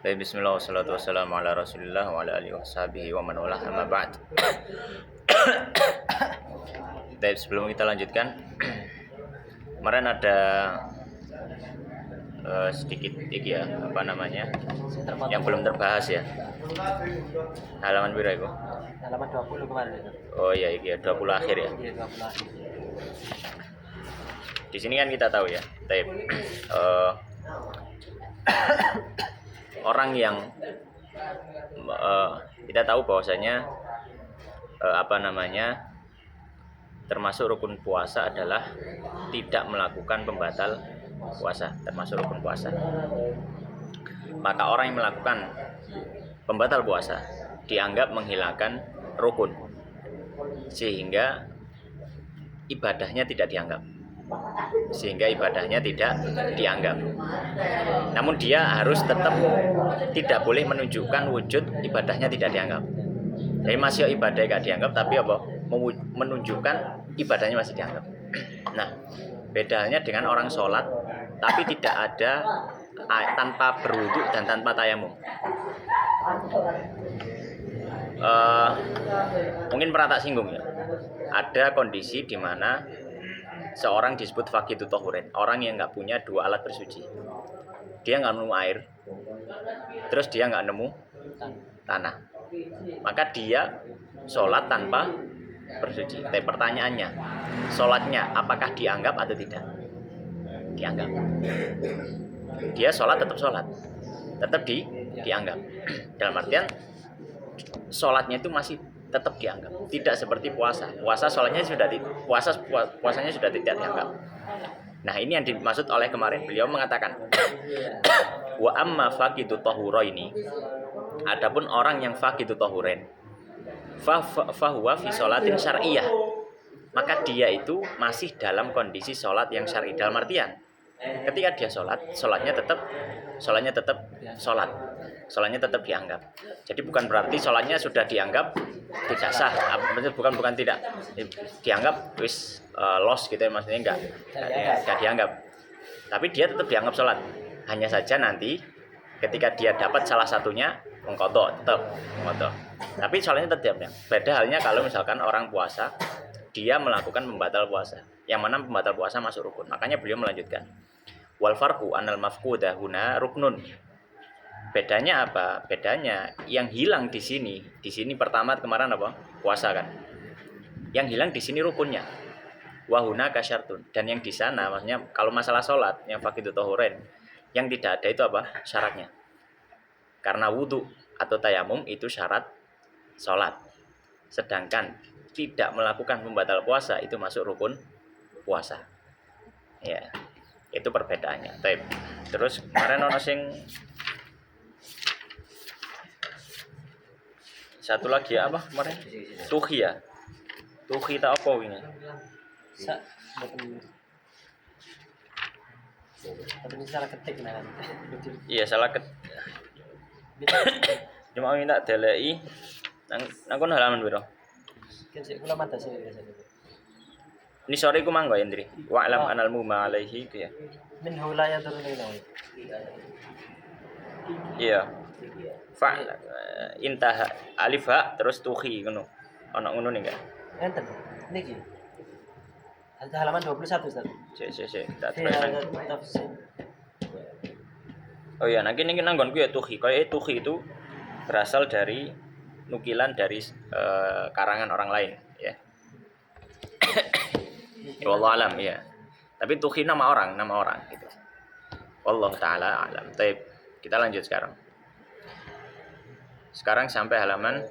Baik, bismillah wassalatu wassalamu ala rasulillah wa ala alihi washabihi wa man walah amma ba'd. Baik, sebelum kita lanjutkan, kemarin ada sedikit ya, apa namanya, yang belum terbahas ya. Halaman berapa itu? Halaman 20 kemarin itu. Oh iya, ya 20 akhir ya. Iya, 20 akhir. Di sini kan kita tahu ya, baik, orang yang kita tahu bahwasanya apa namanya, termasuk rukun puasa adalah tidak melakukan pembatal puasa, termasuk rukun puasa. Maka orang yang melakukan pembatal puasa dianggap menghilangkan rukun, sehingga ibadahnya tidak dianggap. Namun dia harus tetap tidak boleh menunjukkan wujud ibadahnya tidak dianggap. Jadi masih ibadah gak dianggap, tapi apa? Menunjukkan ibadahnya masih dianggap. Nah, bedanya dengan orang sholat tapi tidak ada, tanpa berwudu dan tanpa tayamum. Mungkin pernah tak singgung ya. Ada kondisi di mana seorang disebut faqidut tahurin, orang yang nggak punya dua alat bersuci. Dia nggak nemu air, terus dia nggak nemu tanah, maka dia sholat tanpa bersuci. Tapi pertanyaannya, sholatnya apakah dianggap atau tidak? Dianggap. Dia sholat tetap sholat, tetap dianggap. Dalam artian sholatnya itu masih tetap dianggap, tidak seperti puasa. Sholatnya sudah puasanya sudah tidak dianggap. Nah, ini yang dimaksud oleh kemarin. Beliau mengatakan, wa amma faqidut tahuraini, adapun orang yang faqidut tahurain, fa huwa fi sholatin syar'iyyah, maka dia itu masih dalam kondisi sholat yang syar'i. Dalam artian ketika dia sholatnya tetap sholatnya tetap dianggap. Jadi bukan berarti sholatnya sudah dianggap tidak sah, bukan tidak dianggap wis loss gitu ya, maksudnya enggak dianggap, tapi dia tetap dianggap sholat. Hanya saja nanti ketika dia dapat salah satunya mengkodok, tapi sholatnya tetap dianggap. Beda halnya kalau misalkan orang puasa, dia melakukan pembatal puasa, yang mana pembatal puasa masuk rukun. Makanya beliau melanjutkan, wal farqu anal mafquda huna ruknun. Bedanya apa? Bedanya yang hilang di sini pertama kemarin apa? Puasa kan. Yang hilang di sini rukunnya. Wa huna kasyartun. Dan yang di sana maksudnya kalau masalah sholat yang faqidut tahurain, yang tidak ada itu apa? Syaratnya. Karena wudu atau tayamum itu syarat sholat. Sedangkan tidak melakukan pembatal puasa itu masuk rukun puasa. Ya. Itu perbedaannya. Terus kemarin ono sing satu lagi ya, apa kemarin? Tuhi ya. Tuhi tak apa ini? Tapi salah ketik nah. Iya, salah ketik. Cuma minta delei nang kono halaman piro? Kan sik kula mata sih biasanya. Ini sore ku manggo Indri. Wa alam analmu ma alaihi itu ya. Min hulaya turun lagi. Iya. Fa intah alif ha terus tuhi ngono. Ono ngono nih enggak? Enten. Niki. Ada halaman 21, Ustaz. Cek. Tak Iya, terus. tafsir. Oh iya, nanti nanggonku ya tuhi. Kayak tuhi itu berasal dari nukilan dari karangan orang lain ya. Wallahu alam ya. Tapi tuhi nama orang gitu. Wallahu taala alam. Baik, kita lanjut sekarang. Sekarang sampai halaman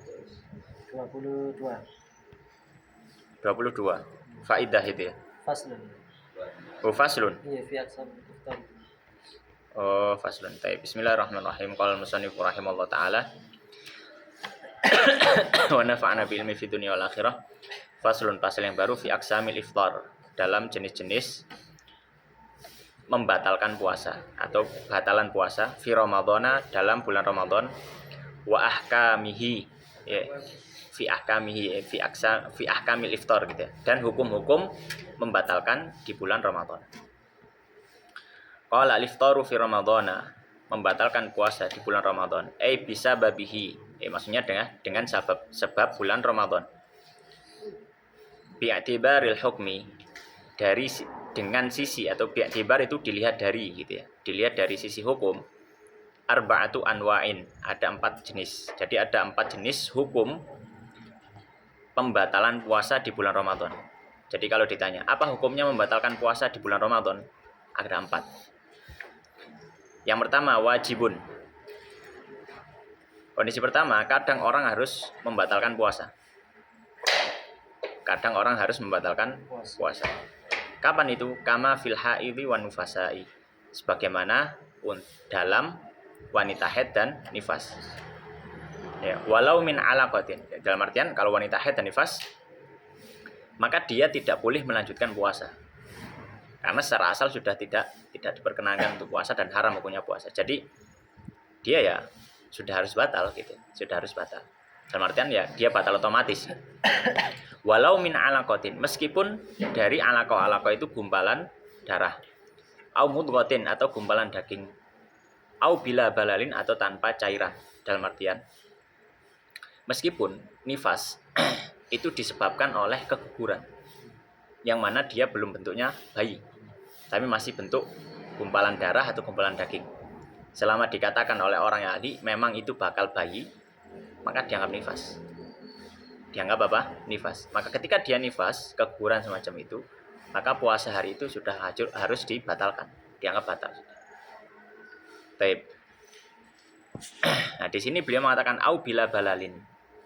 22. 22. Faidah itu ya. Faslun. Oh, faslun. Iya, fi aksam iftar. Oh, faslun. Baik, bismillahirrahmanirrahim. Qala al-musannif rahimallahu taala wa nafa'ana bil ilmi fid dunya wal akhirah. Faslun, pasal yang baru fi aksamil iftar, dalam jenis-jenis membatalkan puasa atau batalan puasa fi ramadhana, dalam bulan Ramadan, wa ahkamihi ya, fi ahkamil iftar gitu ya, dan hukum-hukum membatalkan di bulan Ramadan. Qala al-iftaru fi ramadhana, membatalkan puasa di bulan Ramadan. Bisa babihi. Maksudnya dengan sebab bulan Ramadan. Bi'atibaril hukmi, dengan sisi, atau bi'atibar itu dilihat dari gitu ya. Dilihat dari sisi hukum. Arba'atu anwa'in, ada 4 jenis. Jadi ada 4 jenis hukum pembatalan puasa di bulan Ramadan. Jadi kalau ditanya, apa hukumnya membatalkan puasa di bulan Ramadan? Ada 4. Yang pertama, wajibun. Kondisi pertama, kadang orang harus membatalkan puasa. Kadang orang harus membatalkan puasa. Kapan itu? Kama fil haidhi wan nufasai. Sebagaimana dalam wanita haid dan nifas. Ya, walau min alaqatin. Dalam artian kalau wanita haid dan nifas, maka dia tidak boleh melanjutkan puasa. Karena secara asal sudah tidak diperkenankan untuk puasa dan haram hukumnya puasa. Jadi dia ya sudah harus batal gitu. Sudah harus batal. Dalam artian ya dia batal otomatis. Walau min alaqatin, meskipun dari alaqah itu gumpalan darah. Au mudghatin, atau gumpalan daging. Au bila balalin, atau tanpa cairan. Dalam artian meskipun nifas itu disebabkan oleh keguguran, yang mana dia belum bentuknya bayi, tapi masih bentuk gumpalan darah atau gumpalan daging. Selama dikatakan oleh orang yang ahli memang itu bakal bayi, maka dianggap nifas. Dianggap apa? Nifas. Maka ketika dia nifas, keguguran semacam itu, maka puasa hari itu sudah harus dibatalkan, dianggap batal. Baik. Nah, di sini beliau mengatakan au bila balalin,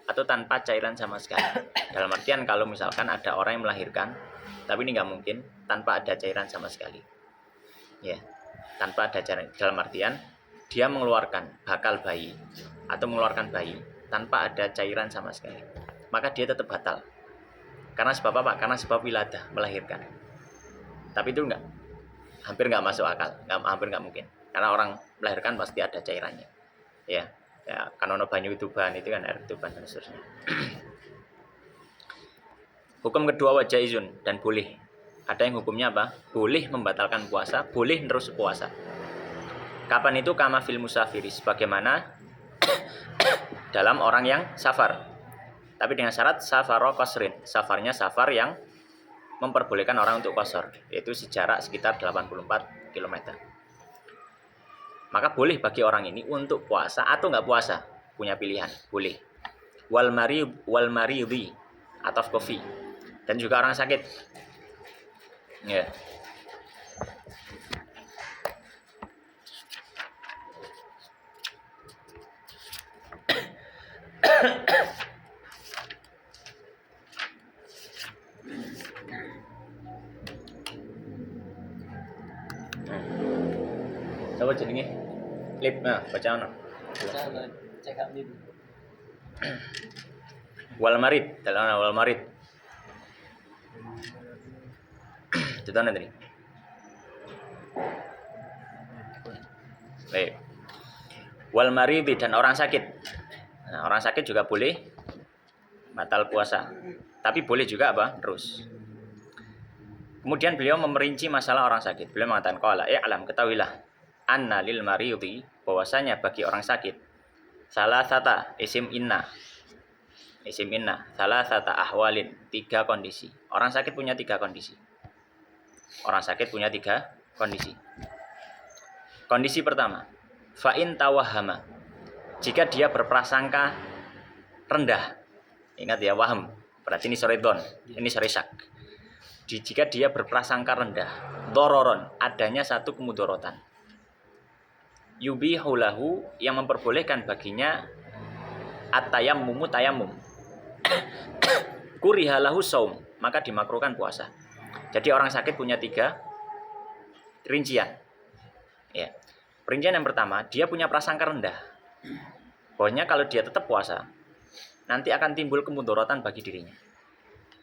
atau tanpa cairan sama sekali. Dalam artian kalau misalkan ada orang yang melahirkan, tapi ini nggak mungkin tanpa ada cairan sama sekali. Ya, tanpa ada cairan. Dalam artian dia mengeluarkan bakal bayi atau mengeluarkan bayi tanpa ada cairan sama sekali, maka dia tetap batal. Karena sebab apa? Karena sebab wiladah, melahirkan. Tapi itu hampir nggak masuk akal, hampir nggak mungkin. Karena orang melahirkan pasti ada cairannya. Ya, kan ono banyu ituban, itu kan air ituban dan seterusnya. Hukum kedua wajaizun, dan boleh. Ada yang hukumnya apa? Boleh membatalkan puasa, boleh terus puasa. Kapan itu? Kama fil musafiri, sebagaimana dalam orang yang safar. Tapi dengan syarat safaro qasrin, safarnya safar yang memperbolehkan orang untuk qasar, yaitu sejarak sekitar 84 km. Maka boleh bagi orang ini untuk puasa atau nggak puasa, punya pilihan, boleh. Wal maridi atau kofi, dan juga orang sakit. Ya. Coba jenenge lip, baca ono. Cekap lip. Wal marid, dalam wal marid. Itu nanti. Baik. Wal marid, dan orang sakit. Nah, orang sakit juga boleh batal puasa. Tapi boleh juga apa? Terus. Kemudian beliau memerinci masalah orang sakit. Beliau mengatakan qala alam, ketahuilah anna lil maridi, bahwasanya bagi orang sakit salasata isim inna salasata ahwalin, 3 kondisi. Orang sakit punya 3 kondisi. Kondisi pertama, fa in tawahhama, jika dia berprasangka rendah. Ingat ya, waham berarti ini sore don, ini sore syak. Jika dia berprasangka rendah, dororon, adanya satu kemudorotan, yubihu lahu, yang memperbolehkan baginya at-tayammum, kuriha lahu saum, maka dimakruhkan puasa. Jadi orang sakit punya 3 rincian. Ya. Rincian yang pertama, dia punya prasangka rendah. Pokoknya kalau dia tetap puasa, nanti akan timbul kemudorotan bagi dirinya.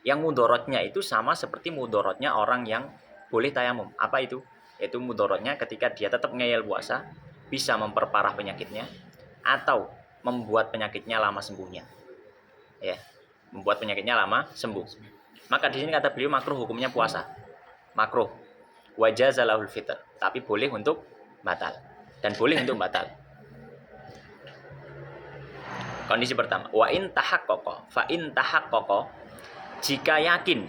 Yang mudorotnya itu sama seperti mudorotnya orang yang boleh tayamum. Apa itu? Yaitu mudorotnya ketika dia tetap ngeyel puasa, bisa memperparah penyakitnya atau membuat penyakitnya lama sembuhnya. Ya, membuat penyakitnya lama sembuh. Maka di sini kata beliau makruh hukumnya puasa. Makruh. Wajazalahul fitr, tapi boleh untuk batal. dan boleh untuk batal. Kondisi pertama, wa in tahaqqaqa, fa in tahaqqaqa, jika yakin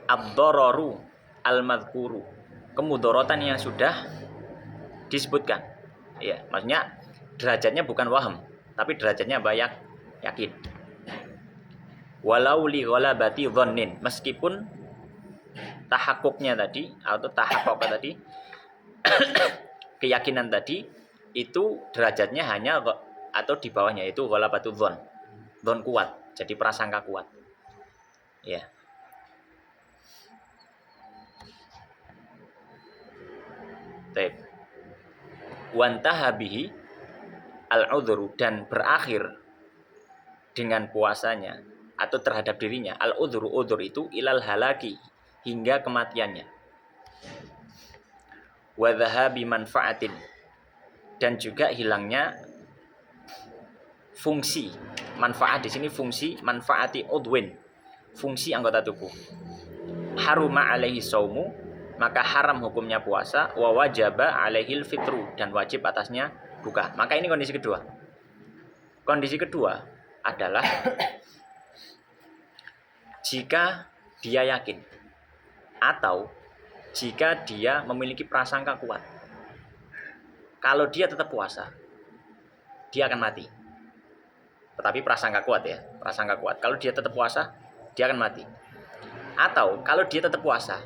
ad-dararu al-madhkuru, kemudorotan yang sudah disebutkan. Ya, maksudnya derajatnya bukan waham, tapi derajatnya banyak yakin. Walau li ghalabati dhannin, meskipun tahakkuknya tadi atau tahaqqaqa tadi keyakinan tadi itu derajatnya hanya atau di bawahnya itu ghalabatu dzan. Dzan kuat, jadi prasangka kuat. Ya. Baik. Wantaha bihi al-udhru, dan berakhir dengan puasanya atau terhadap dirinya al-udhru, udhur itu ilal halaki, hingga kematiannya. Wa dhahabi manfaatin, dan juga hilangnya fungsi manfaat. Di sini fungsi manfaati udwin, fungsi anggota tubuh. Haruma alaihi saumu, maka haram hukumnya puasa. Wa wajaba alaihil fitru, dan wajib atasnya buka. Maka ini kondisi kedua. Kondisi kedua adalah jika dia yakin atau jika dia memiliki prasangka kuat, kalau dia tetap puasa, dia akan mati. Tetapi prasangka kuat ya, prasangka kuat. Kalau dia tetap puasa, dia akan mati. Atau kalau dia tetap puasa,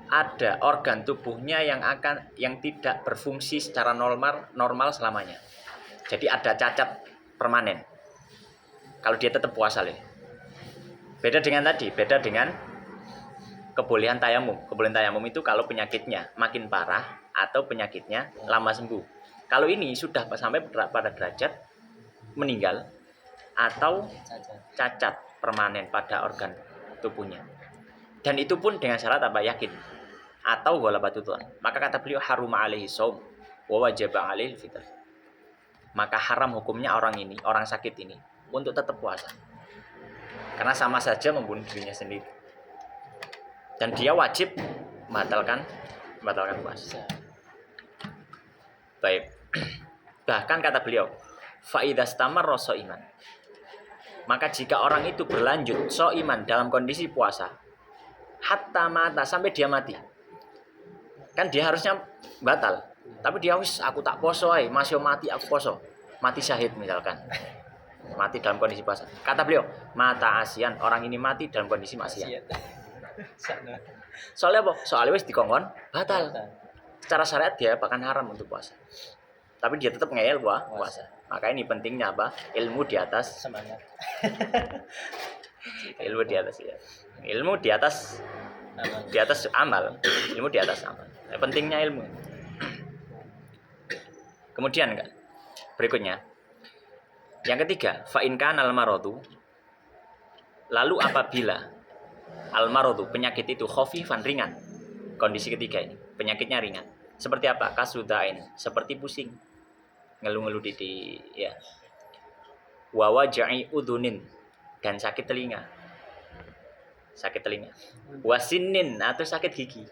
ada organ tubuhnya yang tidak berfungsi secara normal selamanya. Jadi ada cacat permanen. Kalau dia tetap puasa, beda dengan tadi, beda dengan kebolehan tayamum. Kebolehan tayamum itu kalau penyakitnya makin parah atau penyakitnya lama sembuh. Kalau ini sudah sampai pada derajat meninggal atau cacat permanen pada organ tubuhnya. Dan itu pun dengan syarat apa? Yakin. Atau ghalabatu dzan. Maka kata beliau haruma alaihi shaum wa wajaba alaihil fitr. Maka haram hukumnya orang ini, orang sakit ini, untuk tetap puasa. Karena sama saja membunuh dirinya sendiri. Dan dia wajib membatalkan puasa. Baik. Bahkan kata beliau, fa idza stamarra shaiman, maka jika orang itu berlanjut shaiman dalam kondisi puasa, hatta mata, sampai dia mati. Kan dia harusnya batal, tapi dia aku tak poso ae, masih mati aku poso. Mati syahid misalkan. Mati dalam kondisi puasa. Kata beliau, mata asian, orang ini mati dalam kondisi maksiat. Soalnya apa? Soalnya wis dikongkon batal. Secara syariat dia bahkan haram untuk puasa. Tapi dia tetap ngeyel puasa. Maka ini pentingnya apa? Ilmu di atas semangat. Ilmu di atas ya. Ilmu di atas amal. Ilmu di atas amal. Pentingnya ilmu. Kemudian kan berikutnya yang ketiga, fa in kana al-maradu, lalu apabila al-maradu penyakit itu khafifan, ringan. Kondisi ketiga ini, penyakitnya ringan. Seperti apa? Kasudain, seperti pusing, ngeluh-ngeluh di ya. Wa waja'i udunin, dan sakit telinga. Sakit telinga. Wasinin, atau sakit gigi.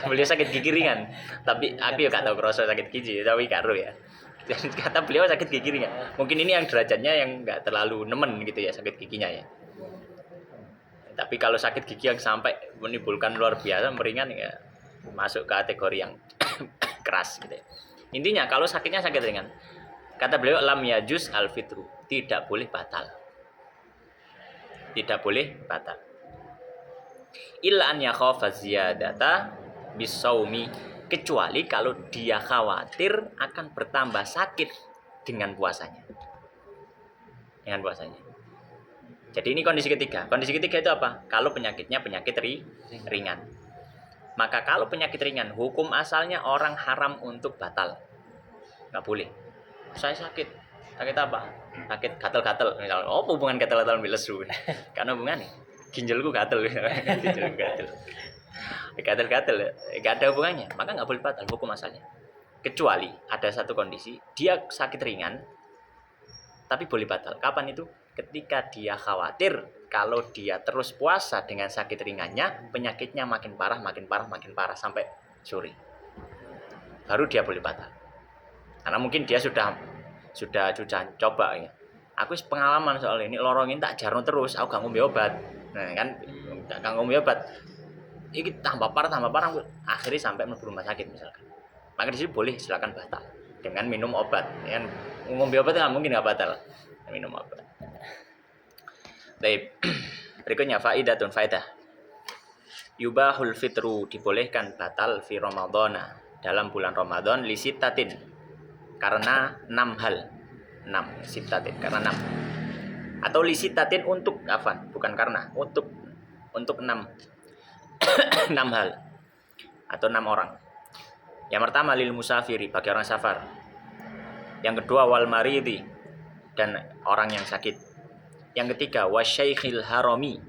Beliau sakit gigi ringan, tapi aku ya gak tahu kerasa sakit gigi, tapi karo ya. Kata beliau sakit gigi ringan. Mungkin ini yang derajatnya yang nggak terlalu nemen gitu ya, sakit giginya ya. Tapi kalau sakit gigi yang sampai menimbulkan luar biasa meringan ya masuk ke kategori yang keras gitu ya. Intinya kalau sakitnya sakit ringan, kata beliau lam yajuz al fitru, tidak boleh batal. Tidak boleh batal. Illa an yakhafa ziyadata bisaumi, kecuali kalau dia khawatir akan bertambah sakit dengan puasanya. Dengan puasanya. Jadi ini kondisi ketiga. Kondisi ketiga itu apa? Kalau penyakitnya penyakit ringan. Maka kalau penyakit ringan, hukum asalnya orang haram untuk batal. Nggak boleh. Saya sakit. Sakit apa? Sakit gatal-gatal. Misalnya, oh hubungan gatal-gatal lesu. Karena hubungannya ginjalku gatal. Ginjalku gatal. Gatal-gatal, nggak ada hubungannya. Maka nggak boleh batal hukum asalnya. Kecuali ada satu kondisi, dia sakit ringan, tapi boleh batal. Kapan itu? Ketika dia khawatir kalau dia terus puasa dengan sakit ringannya, penyakitnya makin parah sampai sore. Baru dia boleh batal. Karena mungkin dia sudah coba ya. Aku pengalaman soal ini lorongin tak jarno terus, aku gak ngombe obat. Nah kan gak ngombe obat. Ini tambah parah, akhirnya sampai mlebu rumah sakit misalkan. Maka di sini boleh silakan batal dengan minum obat. Ya kan ngombe obat nggak mungkin nggak batal minum obat. Baik. Berikutnya faedah. Yubahul fitru dibolehkan batal fi Ramadhana dalam bulan Ramadan li sittatin karena 6 hal. 6 sittatin karena 6. Atau li sittatin untuk afan, bukan karena, untuk 6 6 hal atau 6 orang. Yang pertama lil musafiri bagi orang safar. Yang kedua wal maridi dan orang yang sakit. Yang ketiga wasyaikhil harami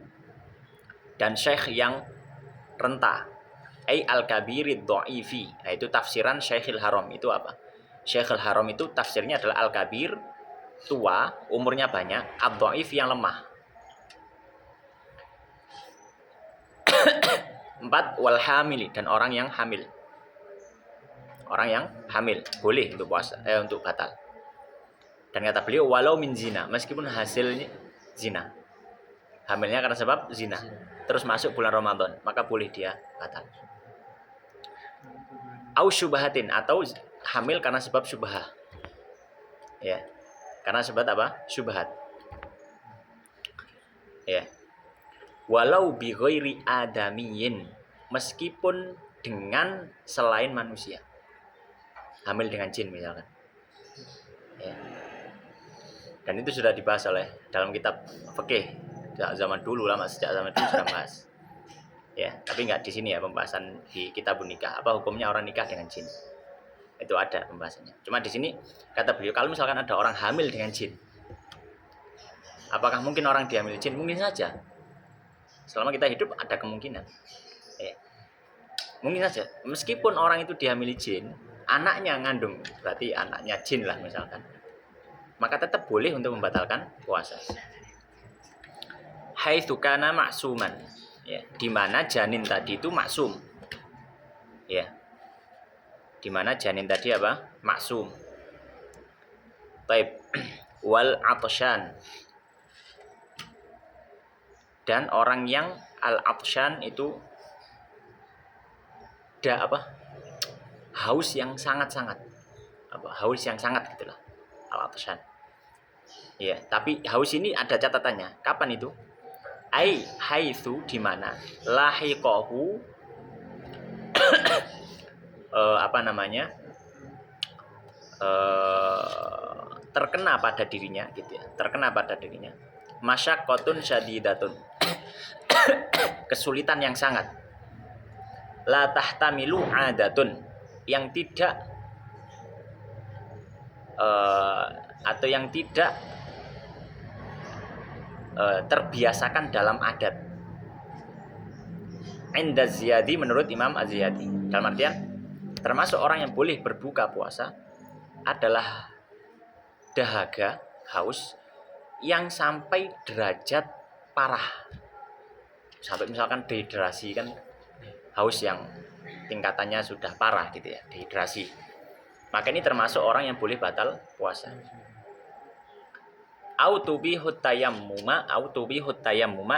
dan syekh yang renta. Ai al-kabirid dha'ifi. Nah, itu tafsiran Syekhil Haram itu apa? Syekhil Haram itu tafsirnya adalah al-kabir, tua, umurnya banyak, ad-dha'if yang lemah. 4 wal hamili dan orang yang hamil. Orang yang hamil boleh untuk puasa untuk batal. Dan kata beliau walau min zina, meskipun hasilnya zina. Hamilnya karena sebab zina. Terus masuk bulan Ramadan, maka boleh dia batal. Au syubhatin atau hamil karena sebab syubhah. Ya. Karena sebab apa? Syubhat. Ya. Walau bi ghairi adamiyin, meskipun dengan selain manusia. Hamil dengan jin misalkan. Ya. Dan itu sudah dibahas oleh dalam kitab fikih zaman dulu lama, sejak zaman dulu sudah bahas. Ya, tapi nggak di sini ya pembahasan di kitab nikah. Apa hukumnya orang nikah dengan jin? Itu ada pembahasannya. Cuma di sini kata beliau kalau misalkan ada orang hamil dengan jin, apakah mungkin orang dihamil jin? Mungkin saja. Selama kita hidup ada kemungkinan. Ya. Mungkin saja. Meskipun orang itu dihamili jin, anaknya ngandung, berarti anaknya jin lah misalkan. Maka tetap boleh untuk membatalkan puasa. Haitsu kana maksuman, ya, di mana janin tadi itu maksum. Ya. Di mana janin tadi apa? Maksum. Taib wal atsyan. Dan orang yang al-atsyan itu haus yang sangat-sangat. Haus yang sangat gitulah. Al-atsyan. Ya, tapi haus ini ada catatannya. Kapan itu? Ai haitsu di mana lahiqahu terkena pada dirinya gitu ya. Terkena pada dirinya. Masyaqqatun syadidatun. Kesulitan yang sangat. La tahtamilu adatun yang tidak atau yang tidak terbiasakan dalam adat. Inda Ziyadi menurut Imam Az-Ziyadi. Dalam artian termasuk orang yang boleh berbuka puasa adalah dahaga, haus yang sampai derajat parah. Sampai misalkan dehidrasi kan haus yang tingkatannya sudah parah gitu ya, dehidrasi. Maka ini termasuk orang yang boleh batal puasa. Autubihut tayammuma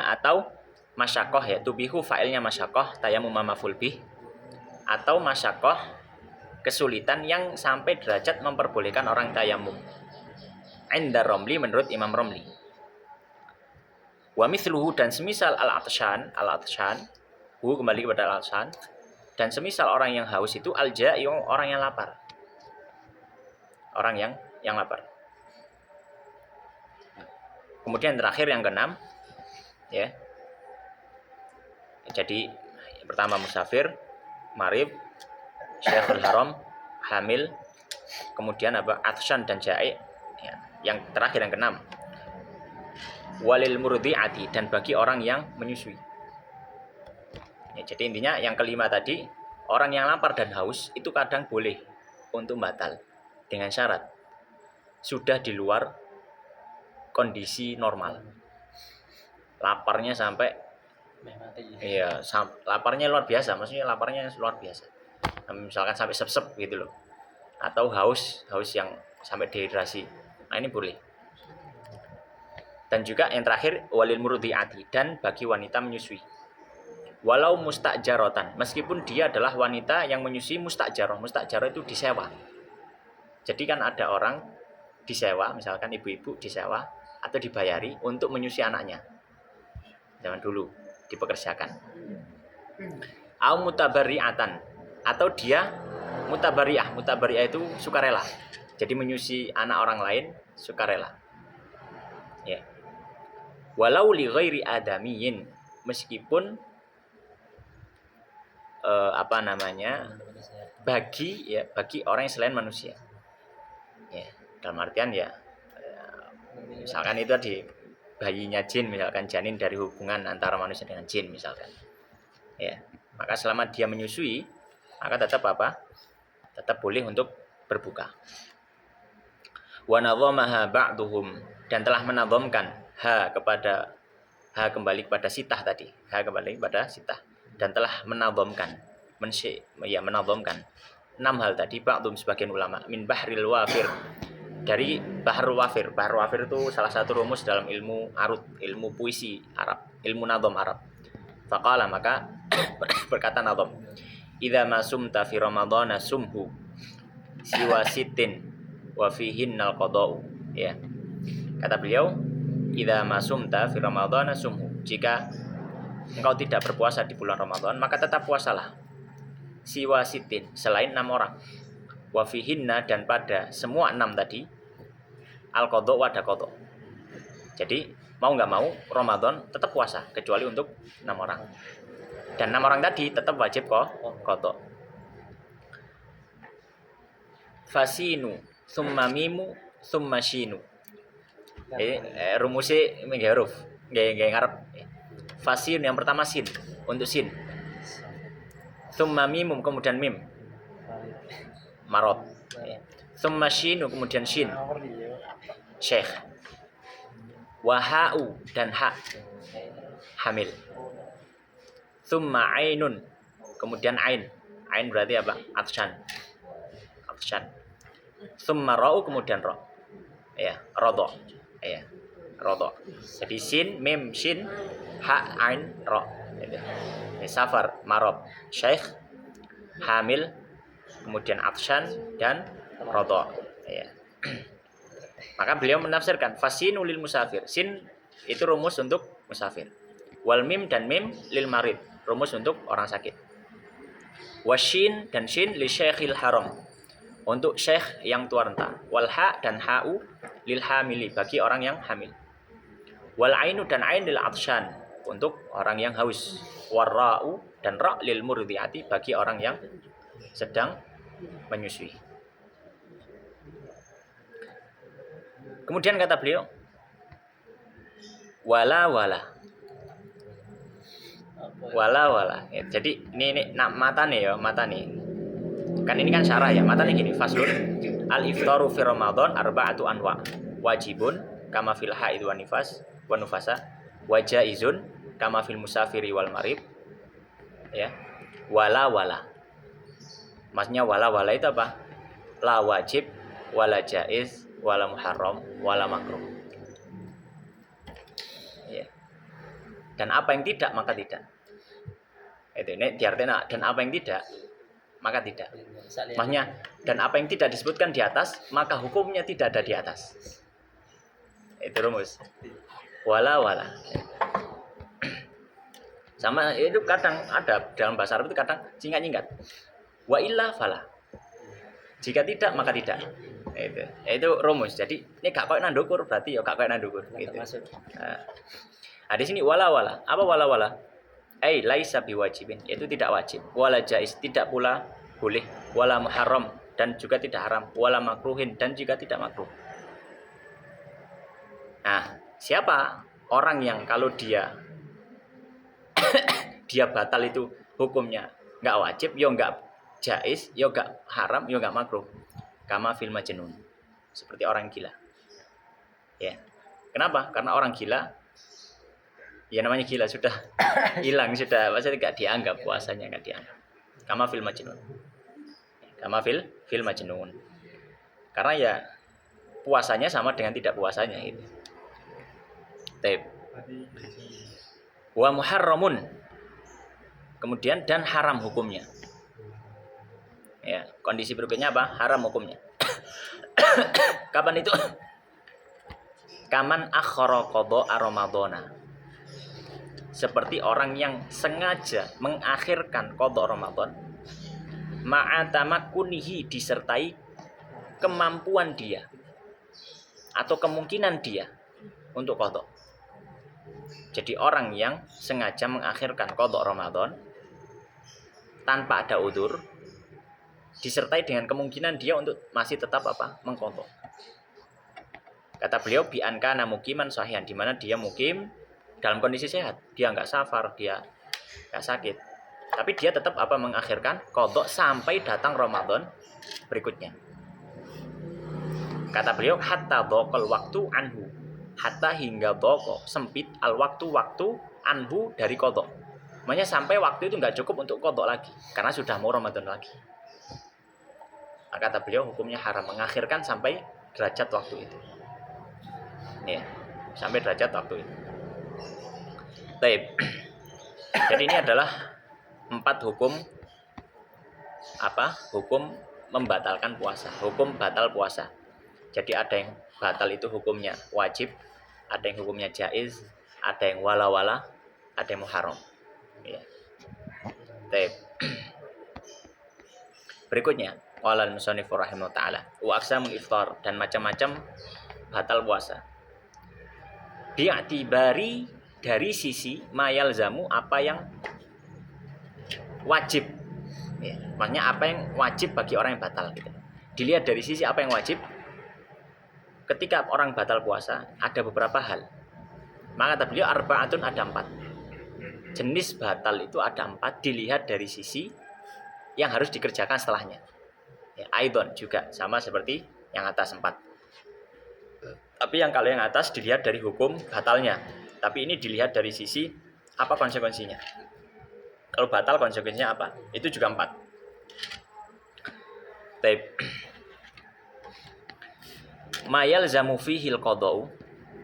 atau masyakoh ya, tubihu fa'ilnya masyakoh, tayammuma maf'ul bih, atau masyakoh kesulitan yang sampai derajat memperbolehkan orang tayammum. Inda Romli menurut Imam Romli. Wa mithluhu dan semisal al-atsyan, kembali kepada al-atsyan, dan semisal orang yang haus itu al-ja'i, orang yang lapar. Orang yang lapar. Kemudian terakhir yang keenam, ya. Jadi yang pertama musafir, marib, syekhul haram, hamil, kemudian atsyan dan ja'i. Ya. Yang terakhir yang keenam, walil murdi'ati dan bagi orang yang menyusui. Ya, jadi intinya yang kelima tadi, orang yang lapar dan haus itu kadang boleh untuk batal dengan syarat sudah di luar kondisi normal. Laparnya sampai iya, laparnya luar biasa, maksudnya laparnya luar biasa. Misalkan sampai sep-sep gitu loh. atau haus yang sampai dehidrasi. Nah, ini boleh. Dan juga yang terakhir walil murdiati, dan bagi wanita menyusui. Walau mustajaratan, meskipun dia adalah wanita yang menyusui mustajarah. Mustajarah itu disewa. Jadi kan ada orang disewa, misalkan ibu-ibu disewa atau dibayari untuk menyusui anaknya. Zaman dulu dipekerjakan. Au mutabariatan, atau dia mutabariah. Mutabariah itu sukarela. Jadi menyusui anak orang lain sukarela. Ya. Walau li ghairi adamiyin, meskipun bagi orang yang selain manusia. Ya, dalam artian ya misalkan itu tadi bayinya jin, misalkan janin dari hubungan antara manusia dengan jin misalkan. Ya, maka selama dia menyusui, maka tetap tetap boleh untuk berbuka. Wa nadhamaha ba'duhum, dan telah menadhamkan kembali kepada sitah tadi. Kembali kepada sitah, dan telah menadhamkan, menadhamkan 6 hal tadi ba'dhum sebagian ulama min bahril wafir, dari bahrul wafir. Bahrul wafir itu salah satu rumus dalam ilmu arud, ilmu puisi Arab, ilmu nadham Arab. Faqala, maka berkata nadham, idza masumta fi ramadhana sumhu siwa sitin wa fihinnal qada'u. Ya. Kata beliau, idza masumta fi ramadhana sumhu, jika engkau tidak berpuasa di bulan Ramadan, maka tetap puasalah. Siwa sitin, selain 6 orang. Wa fihinna, dan pada semua 6 tadi, al qadha wa ada qadha. Jadi mau nggak mau Ramadan tetap puasa, kecuali untuk 6 orang. Dan 6 orang tadi tetap wajib qadha. Fasinu summa mimu summa shinu. Rumusnya nggih huruf, nggih ngarep. Fasin yang pertama sin, untuk sin. Summa mimum, kemudian mim, marot. Summa shinu, kemudian shin, syekh. Wahau, dan ha, hamil. Summa ainun, kemudian ain. Ain berarti apa? Atsyan. Summa ra'u, kemudian ra. Ya, radha. Ya, radha. Jadi sin, mim, shin, ha, ain, ra. Ini safar, marab, syekh, hamil, kemudian atsyan, dan radha. Ya. Maka beliau menafsirkan fasinu lil musafir. Sin itu rumus untuk musafir. Wal mim dan mim lil marid, rumus untuk orang sakit. Washin dan shin li syekhil haram, untuk syekh yang tua renta. Wal ha dan ha'u lil hamili, bagi orang yang hamil. Wal ainu dan ain lil atsyan, untuk orang yang haus. Warra'u dan ra lil murdiati, bagi orang yang sedang menyusui. Kemudian kata beliau, wala. Ya, jadi ini mata nih. Kan ini kan syarah ya, mata nih gini. Faslun al iftaru fi Ramadan arba'atu anwa. Wajibun kama fil haid wa nifas wa nufasa, wa jaizun kama fil musafiri wal marib. Ya. Wala. Maksudnya wala itu apa? La wajib, wala jaiz, wala muharram, wala makruh. Ya. Dan apa yang tidak maka tidak. Itu ini diartikan, dan apa yang tidak maka tidak. Maksudnya, dan apa yang tidak disebutkan di atas maka hukumnya tidak ada di atas. Itu rumus. Wala. Sama itu kadang ada dalam bahasa Arab itu kadang singkat-singkat. Wa illa fala. Jika tidak maka tidak. Itu rumus. Jadi ini gak koyo nandukur berarti ya gak koyo nandukur gitu. Nah, di sini wala. Apa wala? Laisa biwajibin, itu tidak wajib. Wala jaiz, tidak pula boleh. Wala muharram, dan juga tidak haram. Wala makruhin, dan juga tidak makruh. Nah, siapa orang yang kalau dia batal itu hukumnya nggak wajib, yo nggak jaiz, yo nggak haram, yo nggak makruh. Kama fil majnun, seperti orang gila. Ya, kenapa? Karena orang gila, ya namanya gila sudah hilang, sudah maksudnya nggak dianggap, puasanya nggak dianggap. Kama fil majnun. Karena ya puasanya sama dengan tidak puasanya itu. Taib. Wa muharramun. Kemudian dan haram hukumnya. Ya, kondisi berikutnya apa? Haram hukumnya. Kapan itu? Kaman akhara qadha Ramadhana. Seperti orang yang sengaja mengakhirkan qadha Ramadan ma'a tamakkunihi, disertai kemampuan dia atau kemungkinan dia untuk qadha. Jadi orang yang sengaja mengakhirkan qadha Ramadan tanpa ada udzur, disertai dengan kemungkinan dia untuk masih tetap apa? Mengqadha. Kata beliau bi ankana muqiman sahihan, di mana dia mukim dalam kondisi sehat, dia nggak safar, dia nggak sakit, tapi dia tetap apa? Mengakhirkan qadha sampai datang Ramadan berikutnya. Kata beliau hatta dhaqal waktu anhu, hatta hingga dhaqa sempit al waktu anhu dari qadha. Makanya sampai waktu itu nggak cukup untuk qadha lagi karena sudah mau Ramadan lagi. Kata beliau hukumnya haram mengakhirkan sampai derajat waktu itu. Ya, sampai derajat waktu itu. Baik. Jadi ini adalah 4 hukum apa? Hukum membatalkan puasa, hukum batal puasa. Jadi ada yang batal itu hukumnya wajib, ada yang hukumnya jaiz, ada yang wala-wala, ada yang muharram. Ya. Baik. Berikutnya, qala al-musannif rahimahullah taala, wa aqsamul iftar, dan macam-macam batal puasa. Bi'tibari, dari sisi mayal zamu, apa yang wajib. Ya, maksudnya apa yang wajib bagi orang yang batal gitu. Dilihat dari sisi apa yang wajib. Ketika orang batal puasa ada beberapa hal. Maka kata beliau arba'atun, ada 4. Jenis batal itu ada 4, dilihat dari sisi yang harus dikerjakan setelahnya. Ya, aidon juga sama seperti yang atas 4. Tapi yang kalau yang atas dilihat dari hukum batalnya. Tapi ini dilihat dari sisi apa konsekuensinya. Kalau batal konsekuensinya apa? Itu juga 4. Baik. Mayal zamu fihil qadau.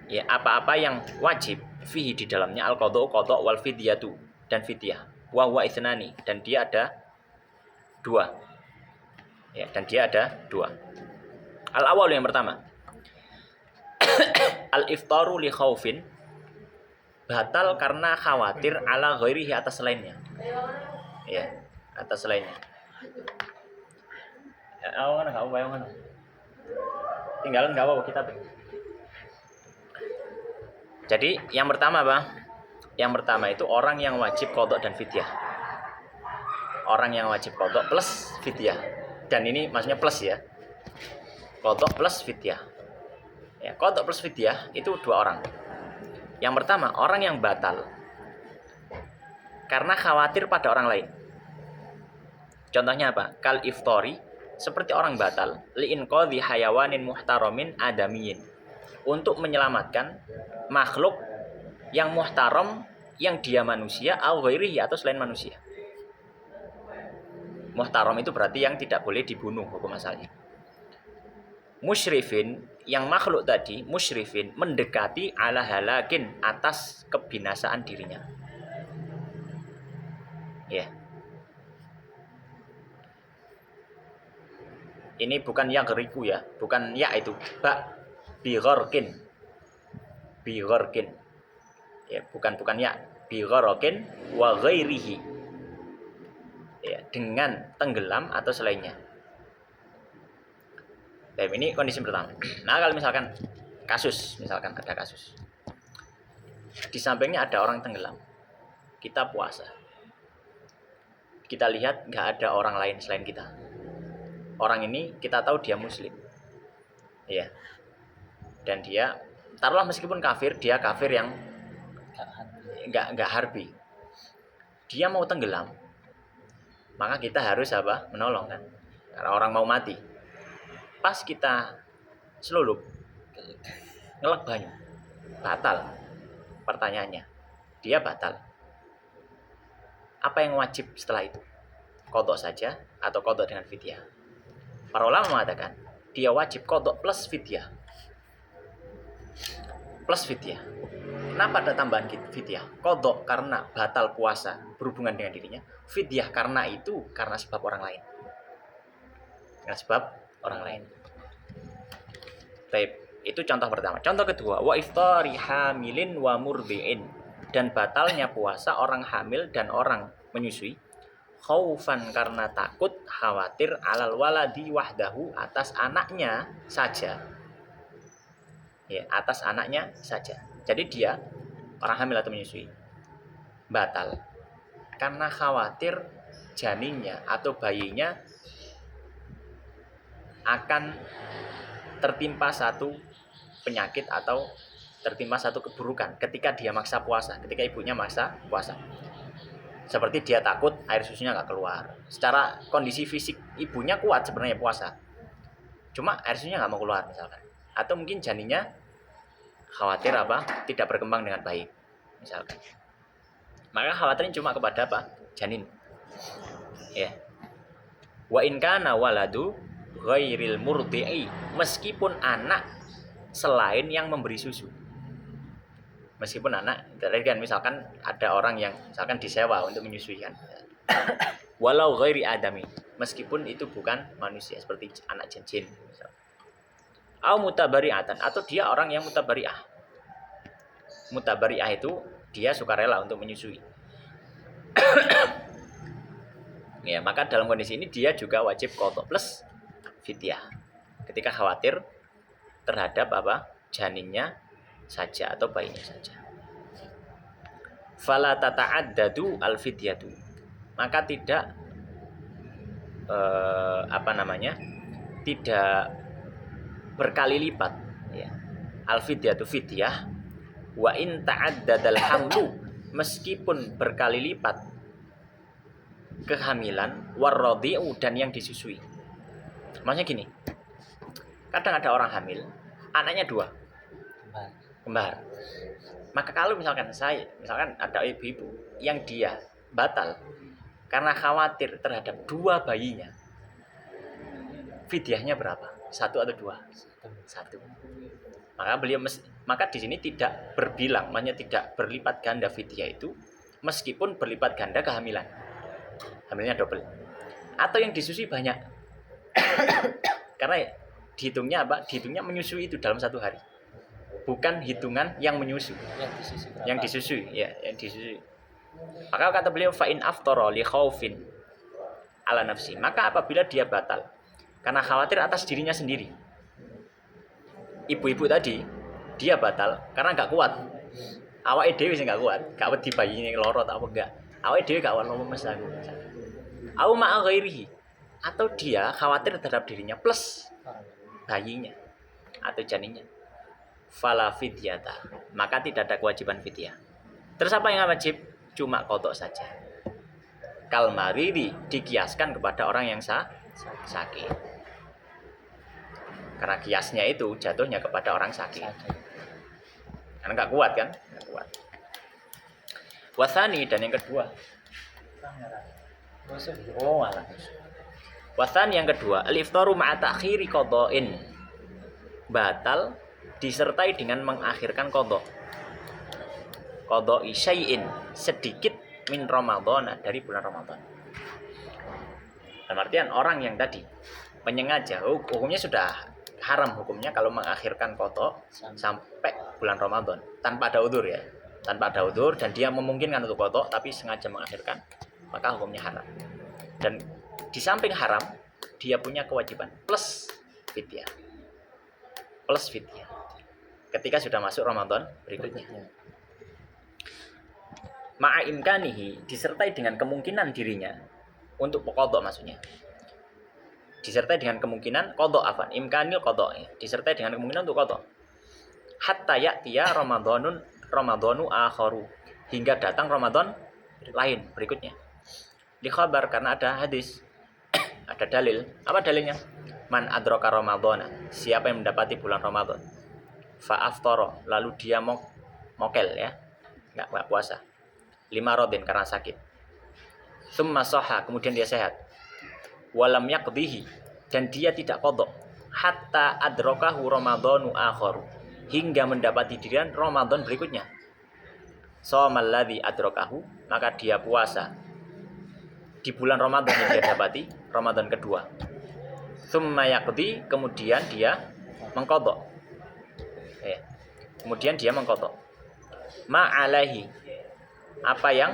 Ya, apa-apa yang wajib fihi di dalamnya al qadau, qada wal fidyatu, dan fidyah. Wa huwa ithnani, dan dia ada 2. Ya, dan dia ada 2. Al awal yang pertama. Al-iftaru li khaufin, batal karena khawatir ala ghairihi, atas selainnya. Ya, atas selainnya. Ya, awan enggak apa-apa, awan. Tinggalan enggak apa-apa kita. Jadi, yang pertama apa? Yang pertama itu orang yang wajib qadha dan fidyah. Orang yang wajib qadha plus fidyah. Dan ini maksudnya plus ya. Qadha plus fidyah. Ya, qadha plus fidyah itu 2 orang. Yang pertama, orang yang batal karena khawatir pada orang lain. Contohnya apa? Kal iftori, seperti orang batal li inqadhi hayawanin muhtaramin adamiyin, untuk menyelamatkan makhluk yang muhtaram, yang dia manusia, au ghairihi, atau selain manusia. Muhtaram itu berarti yang tidak boleh dibunuh hukum asalnya. Musyrifin, yang makhluk tadi, musyrifin, mendekati ala halakin, atas kebinasaan dirinya. Ya. Ini bukan ya geriku ya, bukan ya itu, ba bigharkin. Bigharkin. Ya, bukan ya, bigharkin wa ghairihi. Ya, dengan tenggelam atau selainnya. Baik, ini kondisi pertama. Nah, kalau misalkan misalkan ada kasus. Di sampingnya ada orang tenggelam. Kita puasa. Kita lihat nggak ada orang lain selain kita. Orang ini kita tahu dia muslim. Ya. Dan dia, taruhlah meskipun kafir, dia kafir yang nggak harbi. Dia mau tenggelam. Maka kita harus apa? Menolong kan. Karena orang mau mati. Pas kita selulup, ngelek banyu, batal. Pertanyaannya, dia batal. Apa yang wajib setelah itu? Qadha saja atau qadha dengan fidyah? Para ulama mengatakan, dia wajib qadha plus fidyah. Plus fidyah. Kenapa ada tambahan fidyah? Qadha karena batal puasa berhubungan dengan dirinya. Fidyah karena sebab orang lain. Karena sebab orang lain. Baik, itu contoh pertama. Contoh kedua, wa iftari hamilin wa murdi'in, dan batalnya puasa orang hamil dan orang menyusui, khaufan karena takut, khawatir, alal waladi wahdahu, atas anaknya saja. Ya, atas anaknya saja. Jadi dia orang hamil atau menyusui batal karena khawatir janinnya atau bayinya akan tertimpa satu penyakit atau tertimpa satu keburukan ketika dia maksa puasa, ketika ibunya maksa puasa. Seperti dia takut air susunya nggak keluar. Secara kondisi fisik ibunya kuat sebenarnya puasa, cuma air susunya nggak mau keluar misalkan. Atau mungkin janinnya khawatir tidak berkembang dengan baik misalkan. Maka khawatirnya cuma kepada janin. Ya. Wa in kana waladu ghairil murdi'i, meskipun anak selain yang memberi susu. Meskipun anak, tadi kan misalkan ada orang yang misalkan disewa untuk menyusui kan. Walau ghairi adami, meskipun itu bukan manusia seperti anak jin misalkan. Au mutabari'atan, atau dia orang yang mutabari'ah. Mutabari'ah itu dia sukarela untuk menyusui. Ya, maka dalam kondisi ini dia juga wajib qadha plus fidyah. Ketika khawatir terhadap janinnya saja atau bayinya saja. Fala tata'addadu al-fidyatu. Maka tidak tidak berkali lipat ya. Al-fidyatu fidyah wa in ta'addadal hamlu, meskipun berkali lipat kehamilan, warradhi'u, dan yang disusui. Maksudnya gini, kadang ada orang hamil, anaknya 2 kembar. Maka kalau misalkan ada ibu-ibu yang dia batal karena khawatir terhadap 2 bayinya, fidyahnya berapa? 1 atau 2? 1. Maka di sini tidak berbilang, maksudnya tidak berlipat ganda fidyah itu, meskipun berlipat ganda kehamilan, hamilnya double, atau yang disusui banyak. Karena dihitungnya menyusui itu dalam 1 hari, bukan hitungan yang menyusui. Yang disusui. Maka kata beliau, fa in aftara li khaufin ala nafsi, maka apabila dia batal karena khawatir atas dirinya sendiri. Ibu-ibu tadi dia batal karena nggak kuat. Awake dhewe sing nggak kuat, gak wedi bayine loro tak apa enggak. Awake dhewe gak ono lemes aku. Au ma'a ghairihi, atau dia khawatir terhadap dirinya plus bayinya atau janinnya. Fala fidyata, maka tidak ada kewajiban fidyah. Terus apa yang wajib? Cuma qadha saja. Kal maridi, dikiaskan kepada orang yang sakit. Karena kiasnya itu jatuhnya kepada orang sakit. Karena nggak kuat kan? Nggak kuat. Wasani, dan yang kedua. Wasani yang kedua, al-iftaru ma'a ta'khiri qadha'in. Batal disertai dengan mengakhirkan qadha. Qadha'i syai'in, sedikit min Ramadan, dari bulan Ramadan. Dalam artian orang yang tadi menyengaja, hukumnya sudah haram hukumnya kalau mengakhirkan qadha sampai bulan Ramadan tanpa ada udzur ya. Tanpa ada udzur dan dia memungkinkan untuk qadha tapi sengaja mengakhirkan, maka hukumnya haram. Dan di samping haram, dia punya kewajiban plus fidyah. Plus fidyah. Ketika sudah masuk Ramadan berikutnya. Ma'a imkanihi, disertai dengan kemungkinan dirinya untuk qadha maksudnya. Disertai dengan kemungkinan qadha imkanil qadha, disertai dengan kemungkinan untuk qadha. Hatta ya'tiya Ramadhanu akharu, hingga datang Ramadan lain berikutnya. Di khabar, karena ada hadis, ada dalil. Apa dalilnya? Man adraka Ramadhana, siapa yang mendapati bulan Ramadan, fa aftara, lalu dia mokel ya, enggak puasa. 5 rodin karena sakit. Tsumma shahha, kemudian dia sehat. Walam yaqdihi, dan dia tidak qadha hatta adrakahu ramadhanu akharu, hingga mendapati dirian Ramadan berikutnya. Shamal ladzi adrakahu, maka dia puasa di bulan Ramadan yang dia dapati, Ramadan kedua. Tsumma yaqdi, kemudian dia mengqadha. Ya. Kemudian dia mengqadha. Ma alaihi, apa yang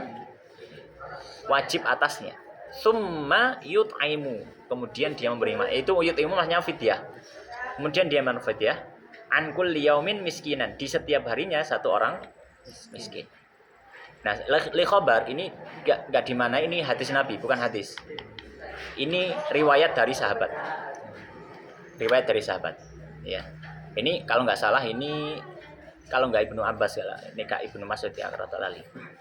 wajib atasnya. Tsumma yut'imu, kemudian dia memberi makan. Itu yut'imu maksudnya fidyah. Kemudian dia memberi fidyah an kulli yaumin miskinan, di setiap harinya satu orang miskin. Nah, li khabar ini enggak di mana ini hadis Nabi, bukan hadis. Ini riwayat dari sahabat. Riwayat dari sahabat. Ya. Ini kalau nggak salah ini kalau nggak Ibnu Abbas ya lah, ini Kak Ibnu Mas'ud ya radhiyallahu anhu.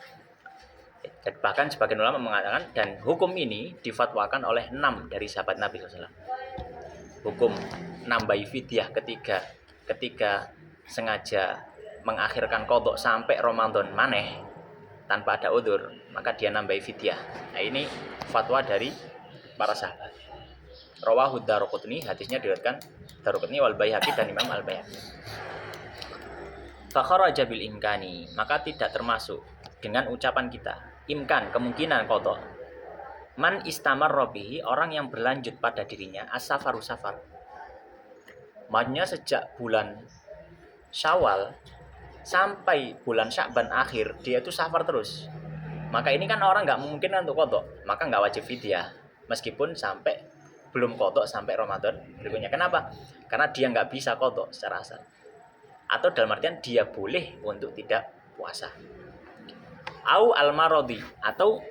Dan bahkan sebagian ulama mengatakan dan hukum ini difatwakan oleh 6 dari sahabat Nabi SAW. Hukum nambahi fidyah ketika sengaja mengakhirkan qadha sampai Ramadan maneh tanpa ada udzur, maka dia nambahi fidyah. Nah, ini fatwa dari para sahabat. Rawahu Daruqutni, hadisnya diriwayatkan Daruqutni wal Baihaqi dan Imam Al-Baihaqi. Fa kharaja bil imkani, maka tidak termasuk dengan ucapan kita imkan, kemungkinan qadha. Man istamarra bihi, orang yang berlanjut pada dirinya as-safaru safar. Maksudnya sejak bulan Syawal sampai bulan Sya'ban akhir dia itu safar terus. Maka ini kan orang nggak memungkinkan untuk qadha, maka nggak wajib fidyah meskipun sampai belum qadha sampai Ramadan berikutnya. Kenapa? Karena dia nggak bisa qadha secara asal. Atau dalam artian dia boleh untuk tidak puasa. Au al-maradi, atau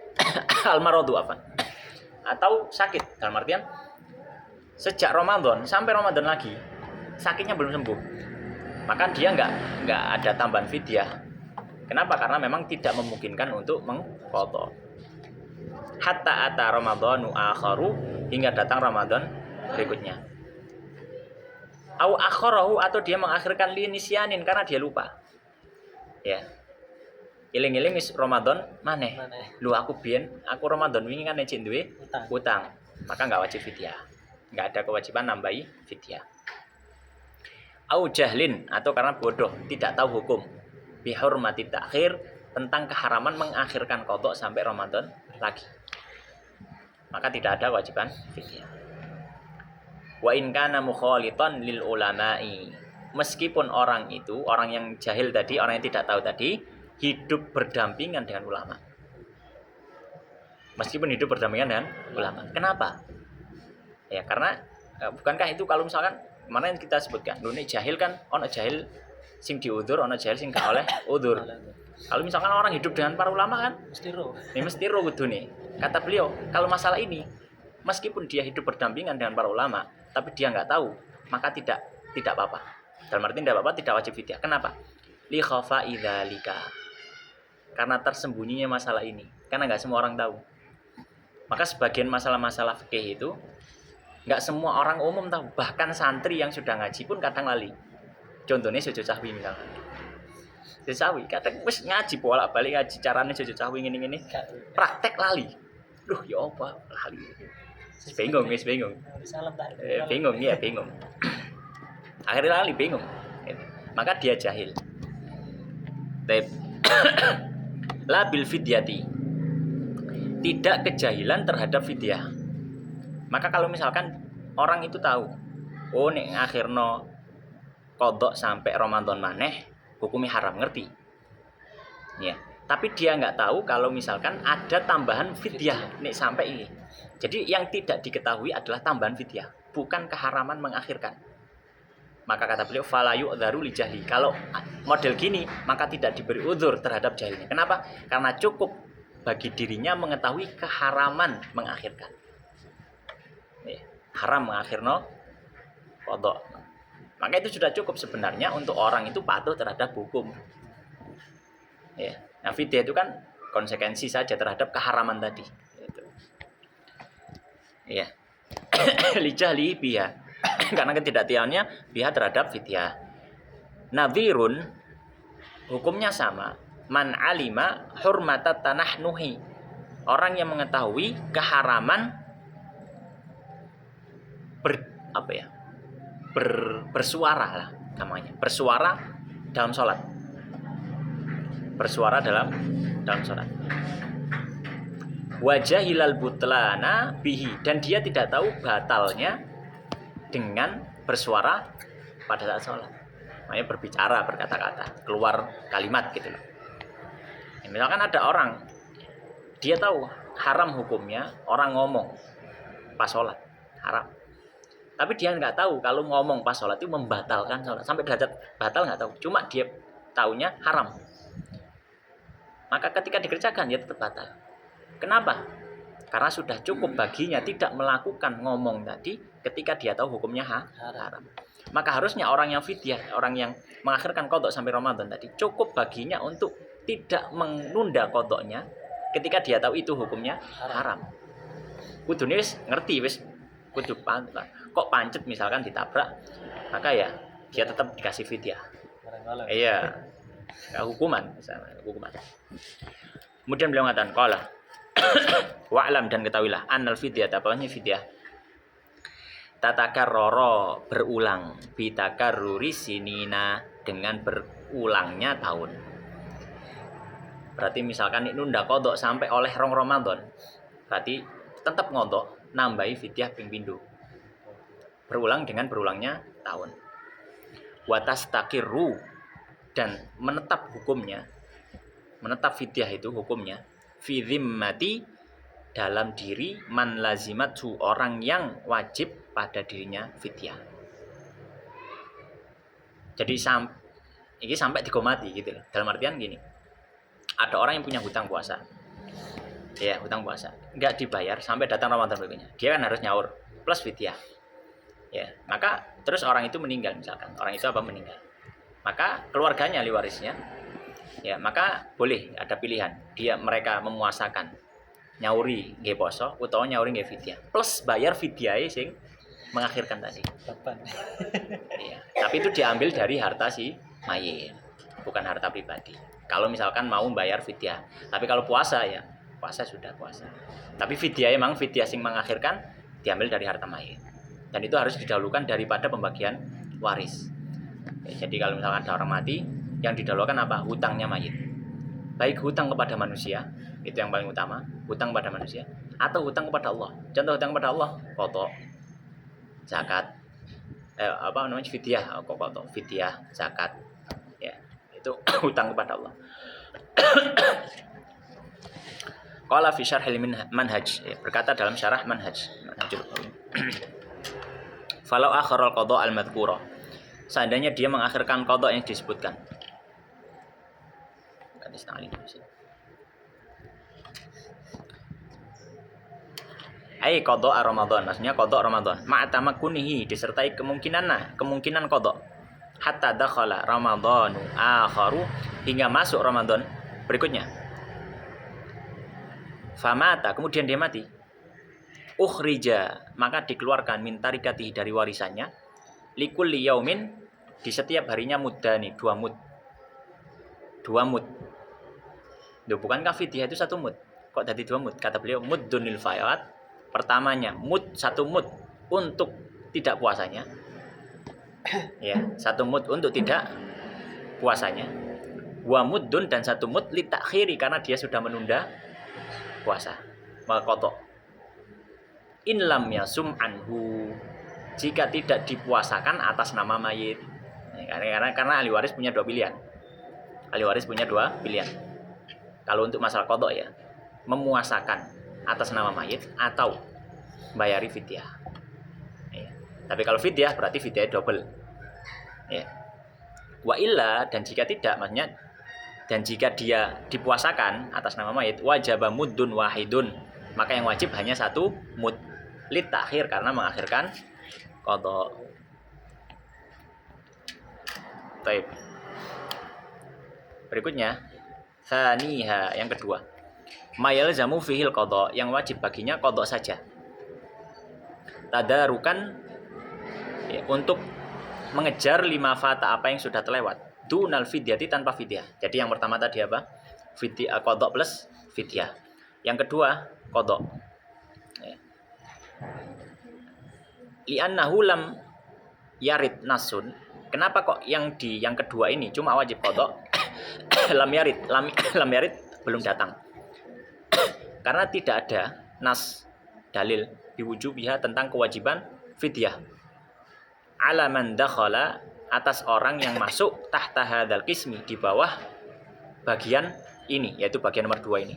al-maradu apa? Atau sakit, dalam artian sejak Ramadan sampai Ramadan lagi sakitnya belum sembuh, maka dia nggak ada tambahan fidyah. Kenapa? Karena memang tidak memungkinkan untuk mengqadha. Hatta ata Ramadhanu akharu, hingga datang Ramadan berikutnya. Au akharahu, atau dia mengakhirkan li nisyanin karena dia lupa. Ya. Iling-iling wis Ramadan maneh. Lu aku Ramadan wingi kan nek duwe utang. Maka enggak wajib fidyah. Enggak ada kewajiban nambahi fidyah. Au jahlin, atau karena bodoh, tidak tahu hukum. Bi hurmati ta'khir, tentang keharaman mengakhirkan qadha sampai Ramadan lagi. Maka tidak ada kewajiban fidyah. Wa in kana mukhalitan lil ulama'i, meskipun orang itu, orang yang jahil tadi, orang yang tidak tahu tadi, hidup berdampingan dengan ulama. Meskipun hidup berdampingan dengan ulama. Kenapa? Ya karena bukankah itu kalau misalkan mana yang kita sebutkan, lu nek jahil kan ono jahil sing diudzur, ono jahil sing gak oleh udzur. Kalau misalkan orang hidup dengan para ulama kan mesti ro kudune. Kata beliau, kalau masalah ini meskipun dia hidup berdampingan dengan para ulama, tapi dia nggak tahu, maka tidak apa-apa. Dalam arti tidak apa-apa, tidak wajib fidyah. Kenapa? Li khafa'i dzalika. Karena tersembunyinya masalah ini. Karena nggak semua orang tahu. Maka sebagian masalah-masalah fikih itu nggak semua orang umum tahu. Bahkan santri yang sudah ngaji pun kadang lali. Contohnya sujud sahwi misalnya. Sujud sahwi, kadang wis ngaji bolak-balik ngaji carane sujud sahwi ngene-ngene. Praktek lali. Duh, ya apa? Lali. Bingung. Bingung. Akhirnya lali bingung. Maka dia jahil. La bil fidyati, tidak kejahilan terhadap fidyah. Maka kalau misalkan orang itu tahu, oh nek akhirno qadha sampai Ramadan maneh hukumnya haram, ngerti? Ya, tapi dia nggak tahu kalau misalkan ada tambahan fidyah nek sampai ini. Jadi yang tidak diketahui adalah tambahan fidyah, bukan keharaman mengakhirkan. Maka kata beliau fala yu'dzaru li jahli. Kalau model gini maka tidak diberi udzur terhadap jahilnya. Kenapa? Karena cukup bagi dirinya mengetahui keharaman mengakhirkan. Haram mengakhirno qadha. Maka itu sudah cukup sebenarnya untuk orang itu patuh terhadap hukum. Ya. Nah, fidyah itu kan konsekuensi saja terhadap keharaman tadi. Itu. Ya. Li jahli biha. Karena ketidaktahuannya pihak terhadap fidyah. Nadhirun, hukumnya sama. Man alima hurmatat tanahnuhi, orang yang mengetahui keharaman bersuara lah namanya, bersuara dalam sholat, bersuara dalam sholat. Wajah hilal butlana bihi, dan dia tidak tahu batalnya dengan bersuara pada saat sholat. Makanya berbicara, berkata-kata, keluar kalimat gitu loh. Ya, misalkan ada orang, dia tahu haram hukumnya orang ngomong pas sholat, haram. Tapi dia nggak tahu kalau ngomong pas sholat itu membatalkan sholat. Sampai derajat batal nggak tahu. Cuma dia taunya haram. Maka ketika dikerjakan dia tetap batal. Kenapa? Karena sudah cukup baginya tidak melakukan ngomong tadi ketika dia tahu hukumnya haram. Maka harusnya orang yang fidyah, orang yang mengakhirkan qadha sampai Ramadan tadi, cukup baginya untuk tidak menunda qadhanya ketika dia tahu itu hukumnya haram. Kudune wis ngerti, wis kudu kok pancet misalkan ditabrak, maka ya dia tetap dikasih fidyah. Iya. Hukuman misalnya, hukuman. Kemudian beliau mengatakan qala wa'lam, dan ketahuilah annal fidyah, apanya fidyah, tatakarrara berulang, bitakarruri sinina, dengan berulangnya tahun. Berarti misalkan ini nunda qadha sampai oleh rong Ramadan, berarti tetap ngodok nambahi fidyah ping pindho. Berulang dengan berulangnya tahun. Watastaqirru, dan menetap hukumnya, menetap fidyah itu hukumnya fi dhimmati, dalam diri man lazimatu, orang yang wajib pada dirinya fidyah. Jadi ini sampai digomati gitu loh. Dalam artian gini, ada orang yang punya hutang puasa, ya hutang puasa nggak dibayar sampai datang Ramadan berikutnya, dia kan harus nyaur plus fidyah. Ya, maka terus orang itu meninggal, misalkan orang itu meninggal, maka keluarganya ahli warisnya, ya maka boleh ada pilihan, mereka memuasakan, nyauri nggih poso utawa nyauri nggih fidyah plus bayar fidyahe sing mengakhirkan tadi. Ya, tapi itu diambil dari harta si mayit, bukan harta pribadi. Kalau misalkan mau bayar fidyah, tapi kalau puasa ya puasa sudah puasa. Tapi fidyah emang fidyah sing mengakhirkan diambil dari harta mayit. Dan itu harus didahulukan daripada pembagian waris. Ya, jadi kalau misalkan ada orang mati, yang didahulukan apa? Hutangnya mayit. Baik hutang kepada manusia, itu yang paling utama, hutang kepada manusia, atau hutang kepada Allah. Contoh hutang kepada Allah, qadha, zakat, fidyah, qadha, fidyah, zakat. Ya, itu hutang kepada Allah. Qala fi syarhil manhaj, ya, berkata dalam syarah manhajul falau akharal qadha al-madhkura, seandainya dia mengakhirkan qadha yang disebutkan. Ai qadha Ramadan, maksudnya qadha Ramadan, ma'tamakunihi, disertai kemungkinan qadha, hatta dakhala Ramadhanu akharu, hingga masuk Ramadan berikutnya. Famata, kemudian dia mati. Ukhrija, maka dikeluarkan min tarikatihi, dari warisannya, likulli yaumin, di setiap harinya muddani, 2 mud. 2 mud. Loh, bukankah fidyah itu 1 mud? Kok jadi 2 mud? Kata beliau, muddunil fayat. Pertamanya mud, 1 mud untuk tidak puasanya. Ya, 1 mud untuk tidak puasanya. Wa muddun, dan 1 mud li takhiri, karena dia sudah menunda puasa. Maka qadha. In lam yasum anhu, jika tidak dipuasakan atas nama mayit. Karena ahli waris punya 2 pilihan. Ahli waris punya 2 pilihan. Kalau untuk masalah qadha ya, memuasakan atas nama mayit atau bayari fidyah. Ya. Tapi kalau fidyah berarti fidyah double. Ya. Wa illa, dan jika tidak, maksudnya dan jika dia dipuasakan atas nama mayit, wajaba muddun wahidun, maka yang wajib hanya 1 mud, lit takhir, karena mengakhirkan qadha. Baik. Berikutnya, tsaniha, yang kedua, mayal zamu fihil qadha, yang wajib baginya qadha saja. Tadarukan, ya, untuk mengejar 5 fata, apa yang sudah terlewat, dunal fidyati, tanpa fidyah. Jadi yang pertama tadi apa? Fidyah, qadha plus fidyah. Yang kedua qadha. Ya. Li'annahu lam yarid nasun. Kenapa kok yang kedua ini cuma wajib qadha? lam yarid belum datang. Karena tidak ada nas dalil biwujubiha tentang kewajiban fidyah. Ala man dakhala atas orang yang masuk tahta hadzal qismi di bawah bagian ini, yaitu bagian nomor 2 ini.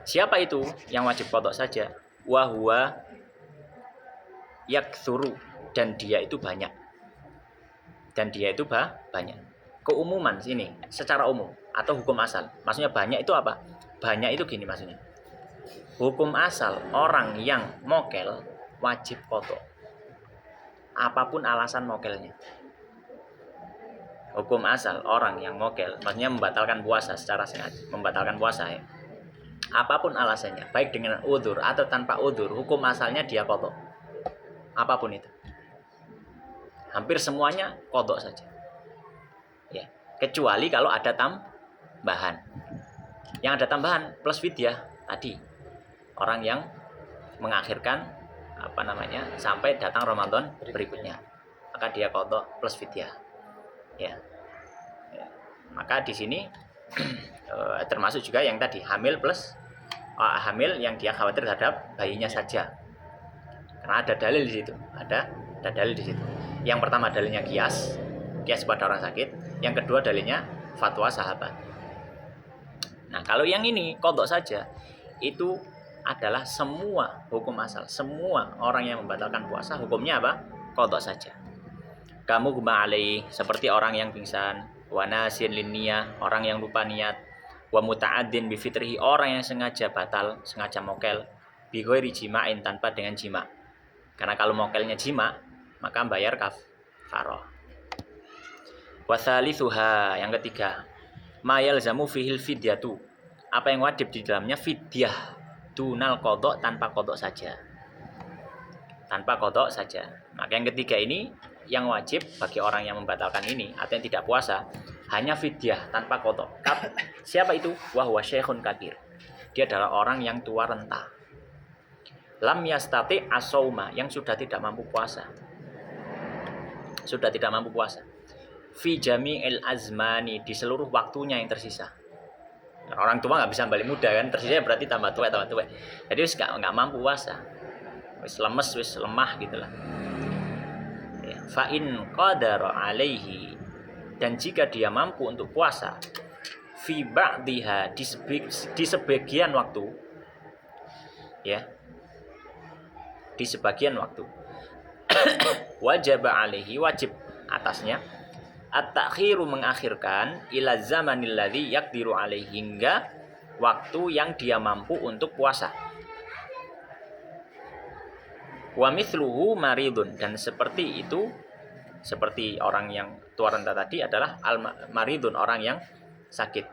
Siapa itu yang wajib qadha saja? Wa huwa yaktsuru, dan dia itu banyak. Dan dia itu banyak. Keumuman sini secara umum atau hukum asal. Maksudnya banyak itu apa? Banyak itu gini maksudnya. Hukum asal orang yang mokel wajib qadha. Apapun alasan mokelnya. Hukum asal orang yang mokel, maksudnya membatalkan puasa secara sengaja, membatalkan puasa ya. Apapun alasannya, baik dengan udzur atau tanpa udzur, hukum asalnya dia qadha. Apapun itu. Hampir semuanya qadha saja. Ya, kecuali kalau ada tambahan. Yang ada tambahan plus fidyah tadi. Orang yang mengakhirkan sampai datang Ramadan berikutnya. Maka dia qadha plus fidyah. Ya. Maka di sini termasuk juga yang tadi hamil plus hamil yang dia khawatir terhadap bayinya saja. Karena ada dalil di situ. Ada dalil di situ. Yang pertama dalilnya kias pada orang sakit. Yang kedua dalilnya fatwa sahabat. Nah, kalau yang ini qadha saja, itu adalah semua hukum asal. Semua orang yang membatalkan puasa hukumnya apa? Qadha saja. Kamu guma alaih, seperti orang yang pingsan, wa nasin linniyah, orang yang lupa niat, wa muta'addin bi fitrihi, orang yang sengaja batal, sengaja mokel, bi ghairi jima'in, tanpa dengan jima'. Karena kalau mokelnya jima', maka bayar kafarah. Wa tsalitsuha, yang ketiga, ma yalzamu fihil fidyatu, apa yang wajib di dalamnya fidyah, dunal qadha, tanpa qadha saja. Tanpa qadha saja. Maka yang ketiga ini yang wajib bagi orang yang membatalkan ini atau yang tidak puasa hanya fidyah tanpa qadha. Siapa itu? Wa huwa syekhun kabir. Dia adalah orang yang tua renta. Lam yastati as-sauma, yang sudah tidak mampu puasa. Sudah tidak mampu puasa. Fi jami'il azmani, di seluruh waktunya yang tersisa. Orang tua nggak bisa balik muda kan, tersisa berarti tambah tua. Jadi wis nggak mampu puasa. Wis lemes, wis lemah gitulah. Ya. Fa in qadara alaihi, dan jika dia mampu untuk puasa, fi ba'dihha, di sebagian waktu, ya, di sebagian waktu, wajib alaihi, wajib atasnya, at-takhiru, mengakhirkan, ila zamanil ladzi yaqdiru alaihi, hingga waktu yang dia mampu untuk puasa. Wa mithluhu maridun, dan seperti itu, seperti orang yang tua renta tadi adalah al-maridun, orang yang sakit.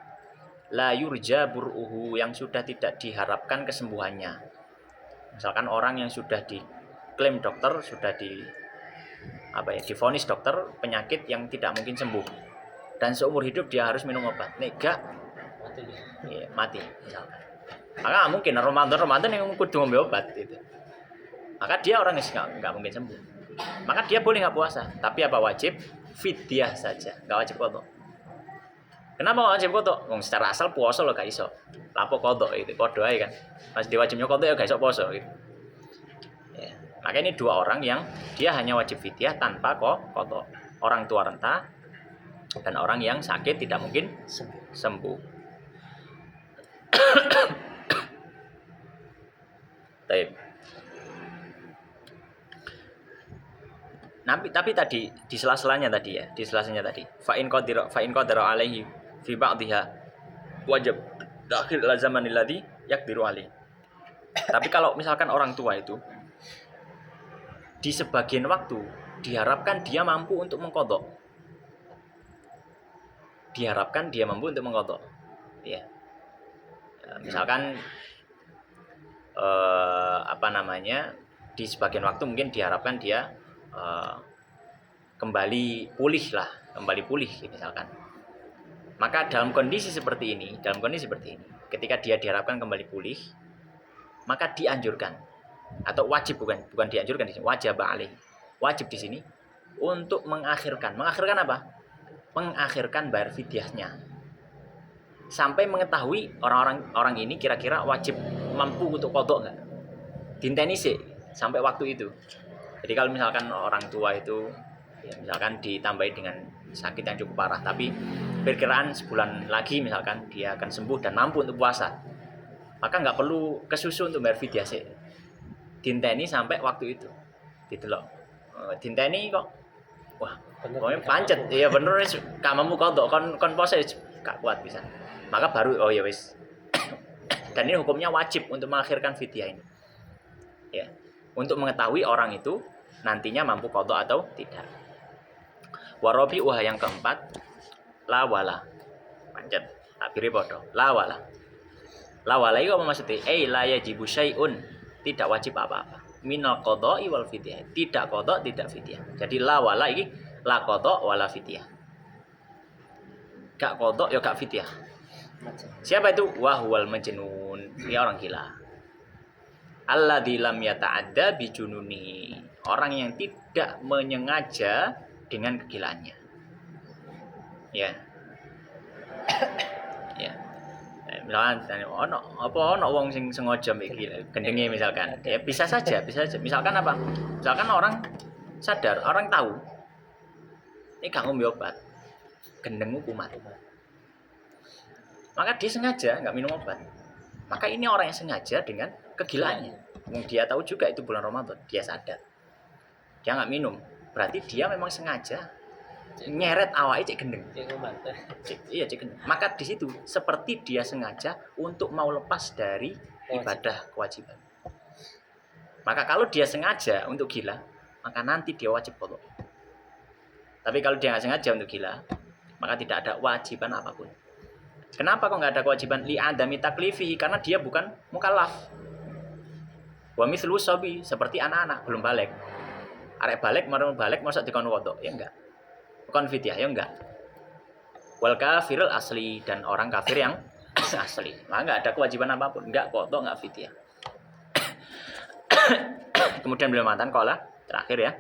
La yurja bur'uhu, yang sudah tidak diharapkan kesembuhannya. Misalkan orang yang sudah diklaim dokter, sudah divonis dokter penyakit yang tidak mungkin sembuh, dan seumur hidup dia harus minum obat. Nega mati misalkan. Maka mungkin Ramadan yang kudu ngombe obat itu. Maka dia orang yang nggak mungkin sembuh. Maka dia boleh nggak puasa, tapi apa wajib? Fidyah saja, nggak wajib qadha. Kenapa wajib qadha? Wong secara asal puasa lo gak iso. Lapo qadha itu, padha ae kan. Mas diwajibnya qadha ya gak iso puasa gitu. Ya. Maka ini dua orang yang dia hanya wajib fidyah tanpa qadha. Orang tua renta dan orang yang sakit tidak mungkin sembuh. Baik. Tapi tadi di sela-selanya tadi ya, fa in qadara alaihi fi ba'dihha wajib akhir zamanil ladzi yaqdiru alaihi. Tapi kalau misalkan orang tua itu di sebagian waktu diharapkan dia mampu untuk mengqadha. Ya. Misalkan di sebagian waktu mungkin diharapkan dia kembali pulih misalkan. Maka dalam kondisi seperti ini, ketika dia diharapkan kembali pulih, maka dianjurkan atau wajib, bukan dianjurkan di sini, wajib di sini untuk mengakhirkan apa? Mengakhirkan bayar fidyahnya sampai mengetahui orang ini kira-kira wajib mampu untuk kodok nggak, dinteni sih sampai waktu itu. Jadi kalau misalkan orang tua itu ya misalkan ditambahi dengan sakit yang cukup parah, tapi perkiraan sebulan lagi misalkan dia akan sembuh dan mampu untuk puasa, maka nggak perlu kesusu untuk bayar fidyah sih, dinteni sampai waktu itu gitu loh. Dinteni kok wah pokoknya pancet iya bener wis gak mampu kodok kon pose gak kuat bisa, maka baru oh ya wis. Dan ini hukumnya wajib untuk mengakhirkan fidyah ini ya, untuk mengetahui orang itu nantinya mampu kodok atau tidak. Warobi yang keempat, la wala pancet takbiri podo la wala. La wala itu apa maksudnya? La yajibu syai'un, tidak wajib apa-apa. Minal qadha'i wal fidyah, tidak qadha tidak fidyah. Jadi la wala iki la qadha wala fidyah. Gak qadha ya gak fidyah. Siapa itu? Wahwal majnun, dia orang gila. Alladzi lam yata'adda bi jununi, orang yang tidak menyengaja dengan kegilaannya. Ya. Ya. Misalkan ono wong sing sengaja mikir gendenge misalkan. Ya bisa saja. Misalkan apa? Misalkan orang sadar, orang tahu ini gak ngombe obat, gendengmu kumat. Maka dia sengaja nggak minum obat. Maka ini orang yang sengaja dengan kegilaannya. Dia tahu juga itu bulan Ramadan, dia sadar. Dia nggak minum, berarti dia memang sengaja nyeret awake cek gendeng. Iya cek gendeng. Maka di situ seperti dia sengaja untuk mau lepas dari ibadah kewajiban. Maka kalau dia sengaja untuk gila, maka nanti dia wajib qadha. Tapi kalau dia nggak sengaja untuk gila, maka tidak ada wajiban apapun. Kenapa kok nggak ada kewajiban? Li adami taklifihi, karena dia bukan mukallaf. Wa mithlu sabi, seperti anak-anak belum balik. Arek balik masa dikon qadha? Ya enggak. Bukan fidyah ya enggak. Wal kafirul asli, dan orang kafir yang asli. Maka enggak ada kewajiban apapun, enggak qadha enggak fidyah. Kemudian beliau mengatakan qala terakhir ya.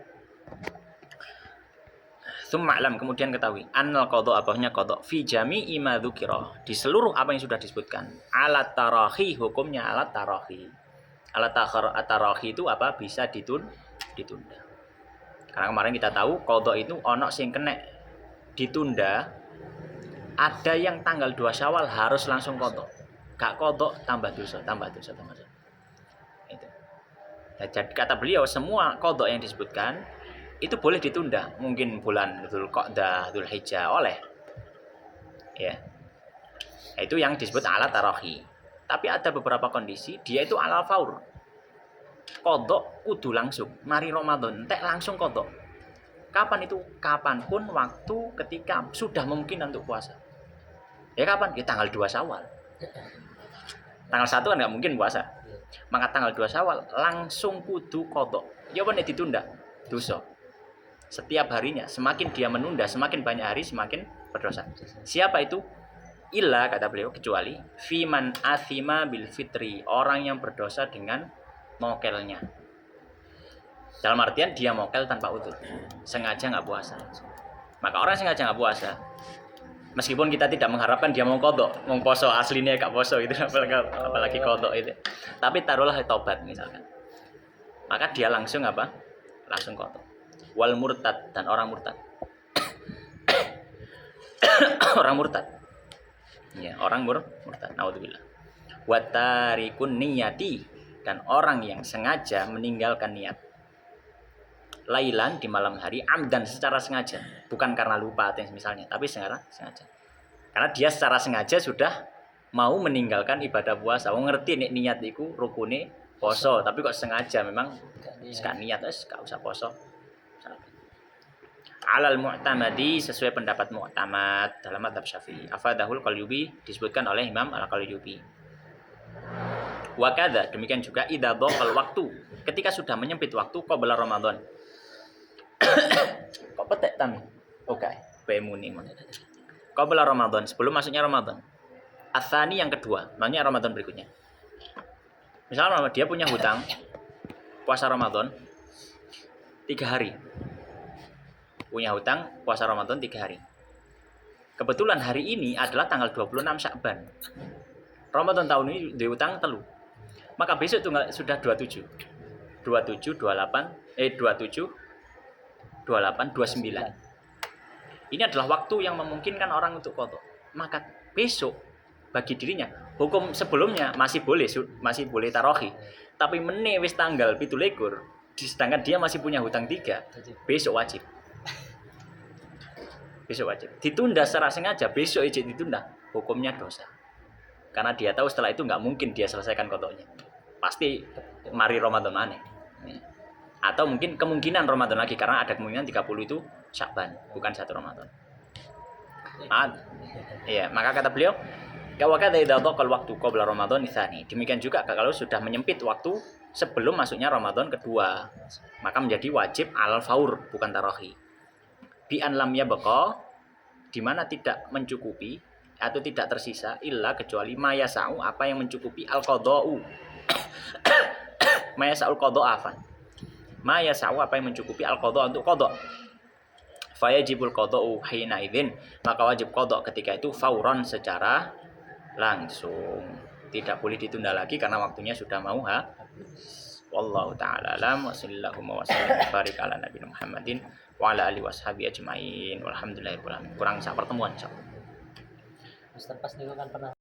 Summa'lam, kemudian ketahui annal qadha, apanya qadha fi jami'i ma dzukira, di seluruh apa yang sudah disebutkan. Alat tarahi, hukumnya alat tarahi. Alat tarahi itu apa? Bisa ditunda. Karena kemarin kita tahu qadha itu ono sing kena ditunda, ada yang tanggal 2 Syawal harus langsung qadha. Gak qadha tambah dosa. Itu. Jadi kata beliau semua qadha yang disebutkan itu boleh ditunda, mungkin bulan Dzulqa'dah, Dzulhijjah oleh. Ya. Itu yang disebut alat tarahi. Tapi ada beberapa kondisi dia itu alal faur. Qadha kudu langsung, mari Ramadan entek langsung qadha. Kapan itu? Kapanpun waktu ketika sudah memungkinkan untuk puasa. Ya kapan? Ya tanggal 2 Syawal. Tanggal 1 kan enggak mungkin puasa. Maka tanggal 2 Syawal langsung kudu qadha. Ya apa nek ditunda? Dosa. Setiap harinya semakin dia menunda, semakin banyak hari semakin berdosa. Siapa itu? Illa, kata beliau, kecuali fiman athima bil fitri, orang yang berdosa dengan mokelnya. Dalam artian dia mokel tanpa udzur, sengaja nggak puasa. Maka orang sengaja nggak puasa, meskipun kita tidak mengharapkan dia mau qadha, mau poso aslinya gak poso itu, apalagi qadha itu. Tapi taruhlah tobat misalkan, maka dia langsung apa? Langsung qadha. Wal murtad, dan orang murtad. Orang murtad. Ya, orang murtad. Naudzubillah. Wa tarikun niyati, dan orang yang sengaja meninggalkan niat. Lailan, di malam hari, amdan, secara sengaja, bukan karena lupa atau misalnya, tapi secara sengaja. Karena dia secara sengaja sudah mau meninggalkan ibadah puasa. Wong ngerti nek niat iku rukune poso, tapi kok sengaja memang gak niat wis gak usah poso. Alal mu'tamadi, sesuai pendapat mu'tamad dalam mazhab Syafi'i. Afadahul Qalyubi, disebutkan oleh Imam Al-Qalyubi. Wa kadza, demikian juga idza dhaqal waktu, ketika sudah menyempit waktu qabla Ramadan. Kok petek tam? Oke, bemuni mon. Qabla Ramadan, sebelum masuknya Ramadan. Atsani, yang kedua, maksudnya Ramadan berikutnya. Misalnya dia punya hutang puasa Ramadan 3 hari. punya hutang puasa Ramadan 3 hari. Kebetulan hari ini adalah tanggal 26 Syakban. Ramadan tahun ini dihutang telu. Maka besok tanggal sudah 27. 27, 28, 27, 28, 29. Ini adalah waktu yang memungkinkan orang untuk qadha. Maka besok bagi dirinya hukum sebelumnya masih boleh tarohi. Tapi meneh wis tanggal 17, sedangkan dia masih punya hutang 3, besok wajib. Besok wajib. Ditunda secara sengaja, besok ijek ditunda, hukumnya dosa. Karena dia tahu setelah itu nggak mungkin dia selesaikan qadhanya. Pasti mari Ramadan aneh. Atau mungkin kemungkinan Ramadan lagi karena ada kemungkinan 30 itu Syakban, bukan 1 Ramadan. Iya, maka kata beliau, kawakada idza dhaqal waktu qabla Ramadan tsani. Demikian juga kalau sudah menyempit waktu sebelum masuknya Ramadan kedua, maka menjadi wajib alal faur, bukan tarohi. Bi an lam yabqa, di mana tidak mencukupi atau tidak tersisa illa kecuali mayasau, apa yang mencukupi al qadau. Mayasaul qada afan. Mayasau, apa yang mencukupi al qada untuk qada. Fayajibul qada'u hina idzin, maka wajib qada ketika itu fauran, secara langsung. Tidak boleh ditunda lagi karena waktunya sudah mau wallahu taala alam wa sallallahu wa sallam barik ala nabiyina Muhammadin wa ala alihi washabihi ajmain walhamdulillahirabbil alamin. Kurang sak pertemuan insyaallah. Ustaz pas juga kan pernah